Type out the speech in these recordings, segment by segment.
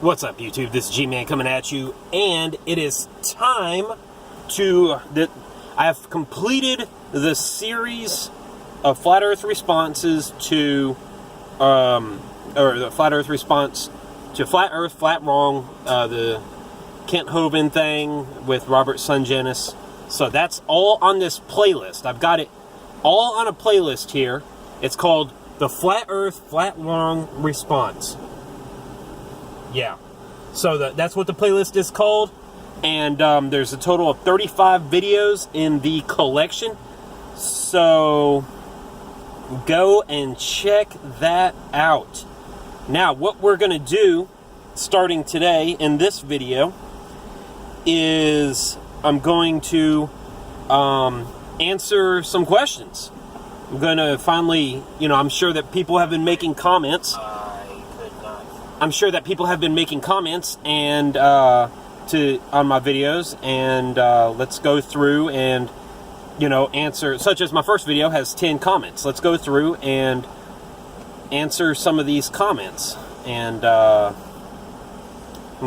What's up, YouTube? This is G-Man coming at you, and it is time to... I have completed the series of Flat Earth responses to... or the Flat Earth response to Flat Earth, Flat Wrong, the Kent Hovind thing with Robert Sungenis. So that's all on this playlist. I've got it all on a playlist here. It's called the Flat Earth, Flat Wrong Response. Yeah, so that's what the playlist is called, and there's a total of 35 videos in the collection, so go and check that out. Now, what we're going to do, starting today in this video, is I'm going to answer some questions. I'm going to finally, I'm sure that people have been making comments. I'm sure that people have been making comments and on my videos, and let's go through and answer. Such as my first video has 10 comments. Let's go through and answer some of these comments, and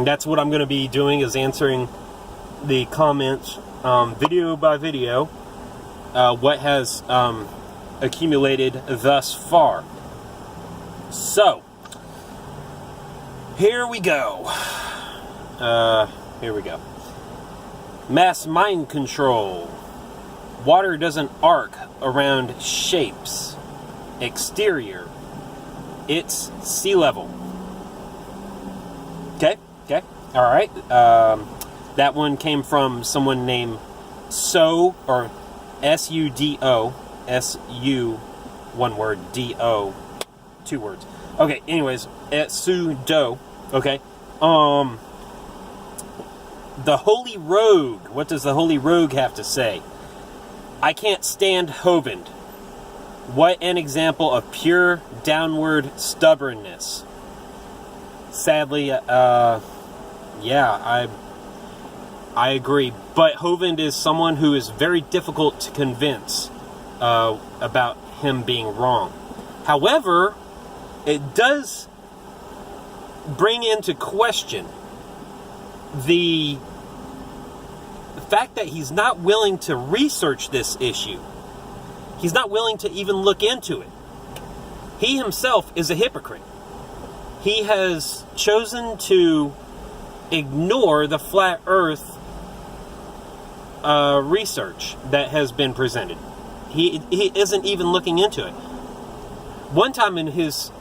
that's what I'm going to be doing, is answering the comments video by video. What has accumulated thus far. So. Here we go. Here we go. Mass mind control. Water doesn't arc around shapes. Exterior. It's sea level. Okay. All right. That one came from someone named or S-U-D-O. S-U, one word, D-O, two words. Okay, anyways, Sudo. Okay. The Holy Rogue. What does the Holy Rogue have to say? I can't stand Hovind. What an example of pure downward stubbornness. Sadly, yeah, I agree. But Hovind is someone who is very difficult to convince about him being wrong. However, it does bring into question the fact that he's not willing to research this issue. He's not willing to even look into it. He himself is a hypocrite. He has chosen to ignore the flat earth research that has been presented. He isn't even looking into it. One time in his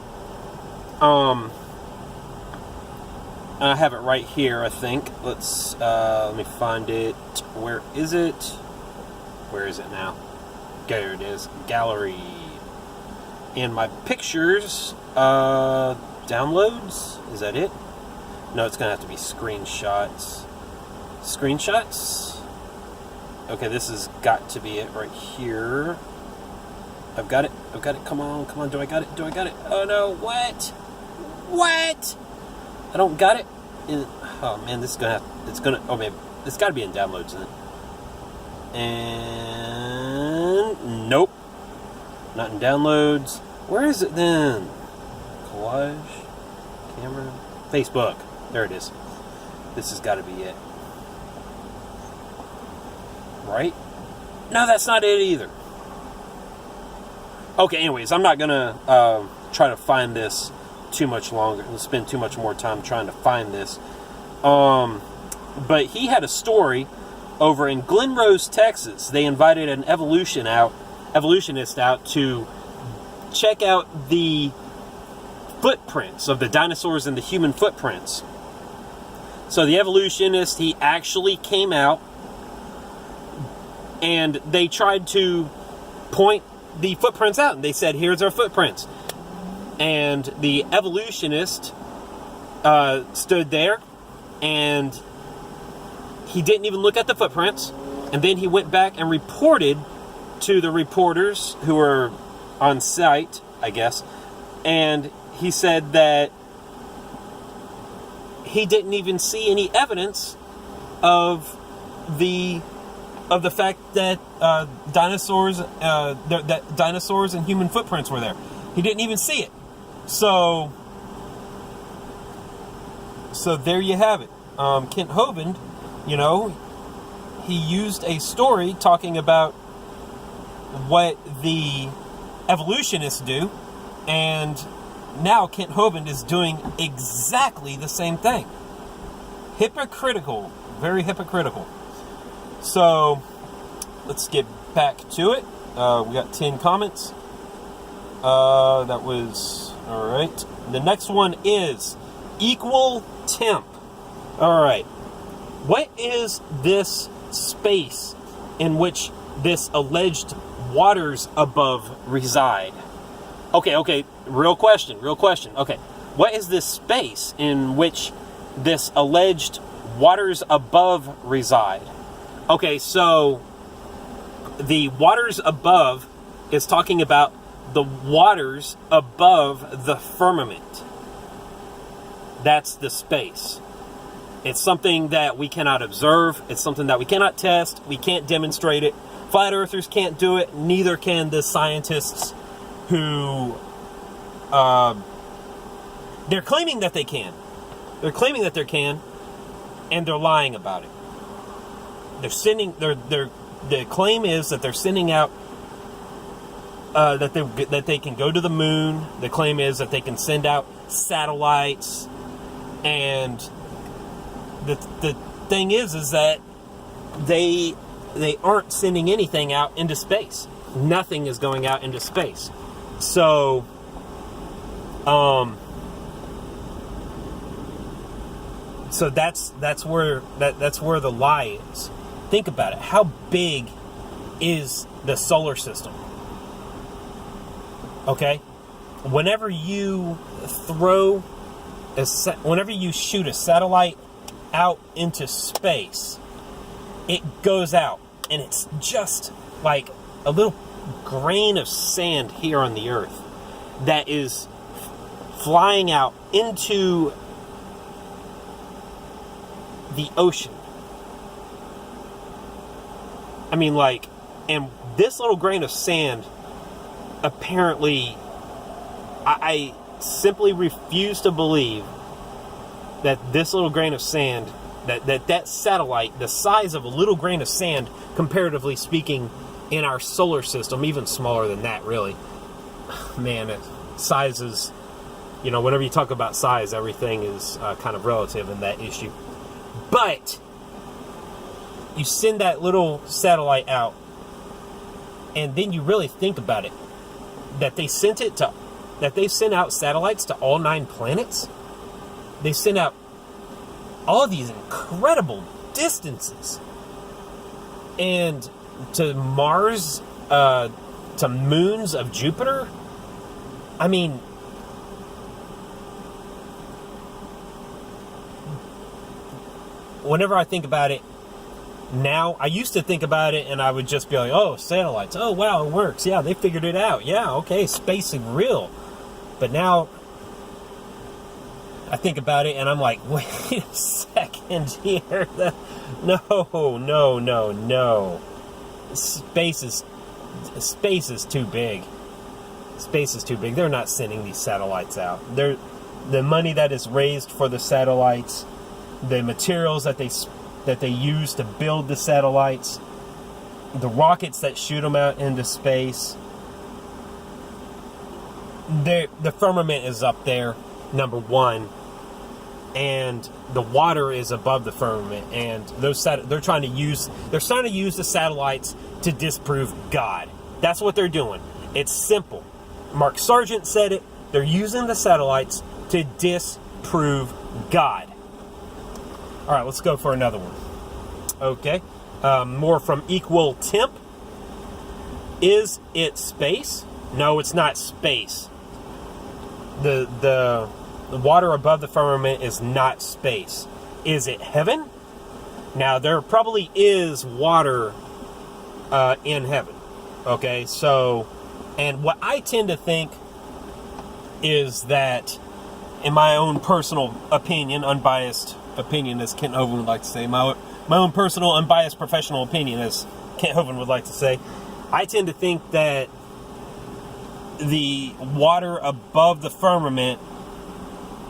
I have it right here, I think. Let me find it. Where is it? Where is it now? There it is. Gallery. In my pictures, downloads? Is that it? No, it's going to have to be screenshots. Screenshots? Okay, this has got to be it right here. I've got it. Come on. Do I got it? Oh no, what? I don't got it. Oh man, this is gonna oh man, it's gotta be in downloads, isn't it? And nope. Not in downloads. Where is it then? Collage, camera, Facebook. There it is. This has gotta be it. Right? No, that's not it either. Okay, anyways, I'm not gonna try to find this too much longer and spend too much more time trying to find this. But he had a story over in Glen Rose, Texas. They invited an evolutionist out to check out the footprints of the dinosaurs and the human footprints. So the evolutionist, he actually came out, and they tried to point the footprints out, and they said, here's our footprints. And the evolutionist stood there, and he didn't even look at the footprints. And then he went back and reported to the reporters who were on site, I guess. And he said that he didn't even see any evidence of the fact that dinosaurs and human footprints were there. He didn't even see it. So So there you have it. Kent Hovind, you know, he used a story talking about what the evolutionists do, and now Kent Hovind is doing exactly the same thing. Hypocritical, very hypocritical. So let's get back to it. We got 10 comments. That was all right. The next one is equal temp. All right. What is this space in which this alleged waters above reside? Okay. Real question. Okay. What is this space in which this alleged waters above reside? Okay, so the waters above is talking about the waters above the firmament. That's the space. It's something that we cannot observe. It's something that we cannot test. We can't demonstrate it. Flat earthers can't do it. Neither can the scientists who they're claiming that they can. They're claiming that they can, and they're lying about it. They're sending. The claim is that they're sending out that they can go to the moon. The claim is that they can send out satellites, and the thing is that they aren't sending anything out into space. Nothing is going out into space. So, so that's where the lie is. Think about it. How big is the solar system? Okay, whenever you shoot a satellite out into space, it goes out, and it's just like a little grain of sand here on the Earth that is flying out into the ocean. I mean, like, and this little grain of sand, apparently, I simply refuse to believe that this little grain of sand, that satellite, the size of a little grain of sand, comparatively speaking, in our solar system, even smaller than that, really. Man, size is, you know, whenever you talk about size, everything is kind of relative in that issue. But you send that little satellite out, and then you really think about it, that they sent out satellites to all 9 planets. They sent out all these incredible distances, and to Mars, to moons of Jupiter. I mean, whenever I think about it now, I used to think about it and I would just be like, oh, satellites, oh wow, it works, yeah, they figured it out, yeah, okay, space is real. But now I think about it and I'm like, wait a second here. No. Space is too big. Space is too big. They're not sending these satellites out. The money that is raised for the satellites, the materials that they use to build the satellites, the rockets that shoot them out into space. The firmament is up there, number one, and the water is above the firmament. And they're trying to use the satellites to disprove God. That's what they're doing. It's simple. Mark Sargent said it. They're using the satellites to disprove God. All right, let's go for another one. Okay, more from Equal Temp. Is it space? No, it's not space. The water above the firmament is not space. Is it heaven? Now, there probably is water in heaven. Okay, so, and what I tend to think is that, in my own personal opinion, unbiased opinion, as Kent Hovind would like to say, my own personal, unbiased professional opinion, as Kent Hovind would like to say, I tend to think that the water above the firmament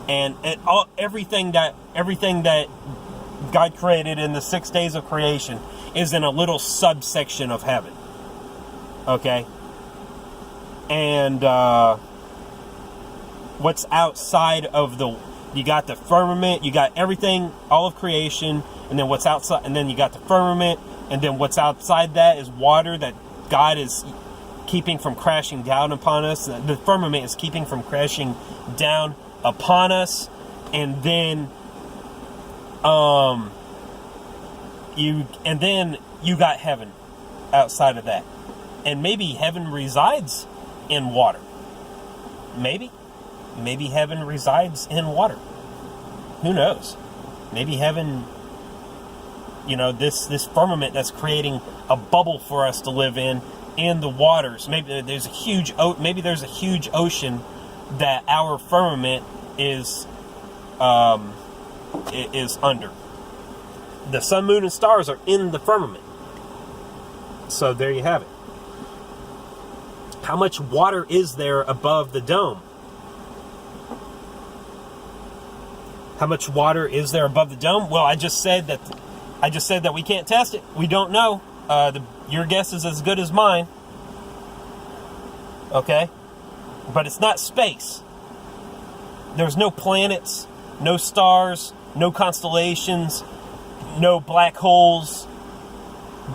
and everything that God created in the 6 days of creation is in a little subsection of heaven. Okay? And what's outside of you got the firmament, you got everything, all of creation, and then what's outside, and then you got the firmament, and then what's outside that is water that God is keeping from crashing down upon us. The firmament is keeping from crashing down upon us, and then you got heaven outside of that, and maybe heaven resides in water. Maybe heaven resides in water. Who knows? Maybe heaven, this firmament that's creating a bubble for us to live in the waters. Maybe there's a huge ocean that our firmament is under. The sun, moon, and stars are in the firmament. So there you have it. How much water is there above the dome? How much water is there above the dome? Well, I just said that we can't test it. We don't know. Your guess is as good as mine. Okay? But it's not space. There's no planets, no stars, no constellations, no black holes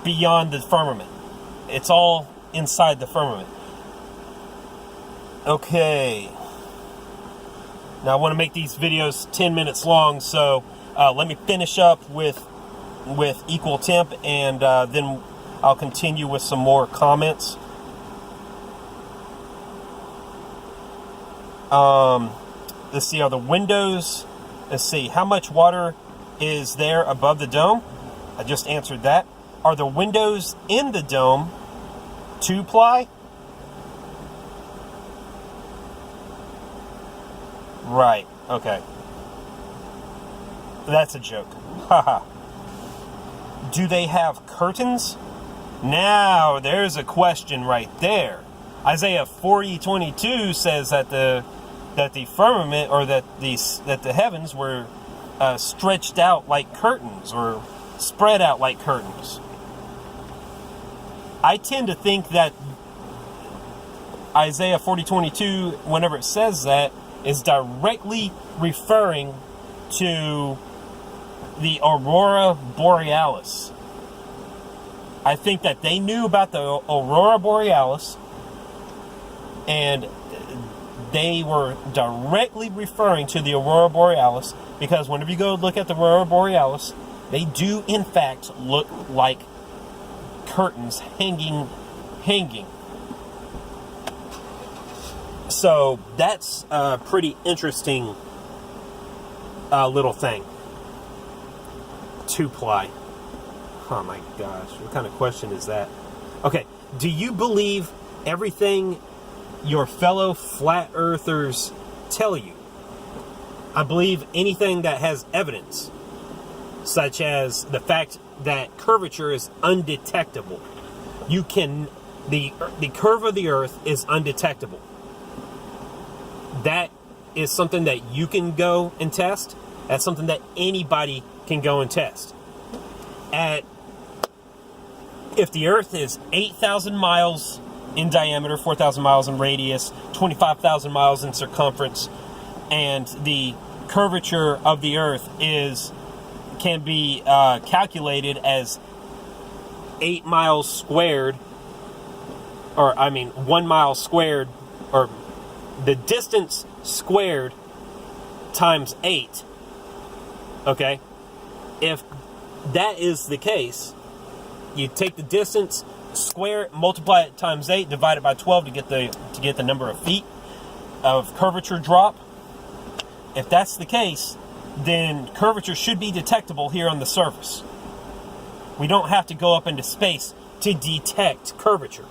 beyond the firmament. It's all inside the firmament. Okay. Now I want to make these videos 10 minutes long, so let me finish up with equal temp, and then I'll continue with some more comments. Let's see, are the windows, let's see, how much water is there above the dome? I just answered that. Are the windows in the dome 2-ply? Right, okay. That's a joke. Haha. Do they have curtains? Now, there's a question right there. Isaiah 40:22 says that the firmament, or that the heavens were stretched out like curtains, or spread out like curtains. I tend to think that Isaiah 40:22, whenever it says that, is directly referring to the Aurora Borealis. I think that they knew about the Aurora Borealis, and they were directly referring to the Aurora Borealis, because whenever you go look at the Aurora Borealis, they do in fact look like curtains hanging. So that's a pretty interesting little thing. 2-ply. Oh my gosh, what kind of question is that? Okay, do you believe everything your fellow flat earthers tell you? I believe anything that has evidence, such as the fact that curvature is undetectable. The curve of the earth is undetectable. That is something that you can go and test. That's something that anybody can go and test. If the earth is 8,000 miles in diameter, 4,000 miles in radius, 25,000 miles in circumference, and the curvature of the earth can be calculated as 8 miles squared, 1 mile squared, or the distance squared times 8. Okay? If that is the case, you take the distance, square it, multiply it times 8, divide it by 12 to get the number of feet of curvature drop. If that's the case, then curvature should be detectable here on the surface. We don't have to go up into space to detect curvature.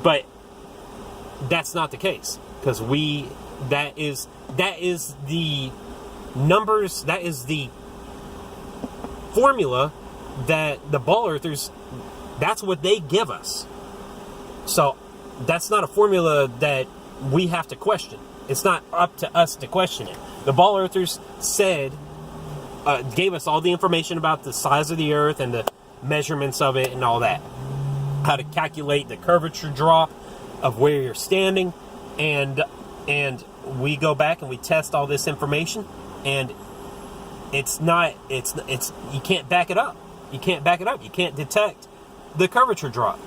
But that's not the case, because that is the numbers, that is the formula that the ball earthers, that's what they give us. So that's not a formula that we have to question. It's not up to us to question it. The ball earthers said, gave us all the information about the size of the Earth and the measurements of it and all that. How to calculate the curvature drop of where you're standing, and we go back and we test all this information, and it's you can't back it up. You can't back it up. You can't detect the curvature drop.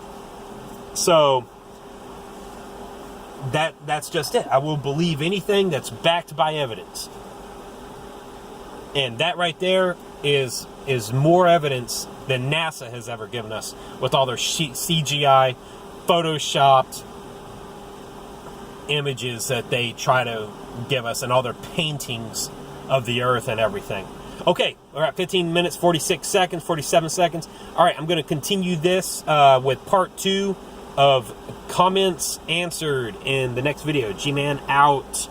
So that's just it. I will believe anything that's backed by evidence. And that right there is more evidence than NASA has ever given us with all their CGI, photoshopped images that they try to give us and all their paintings of the Earth and everything. Okay, we're at 15 minutes, 46 seconds, 47 seconds. All right, I'm going to continue this with part 2 of comments answered in the next video. G-Man out.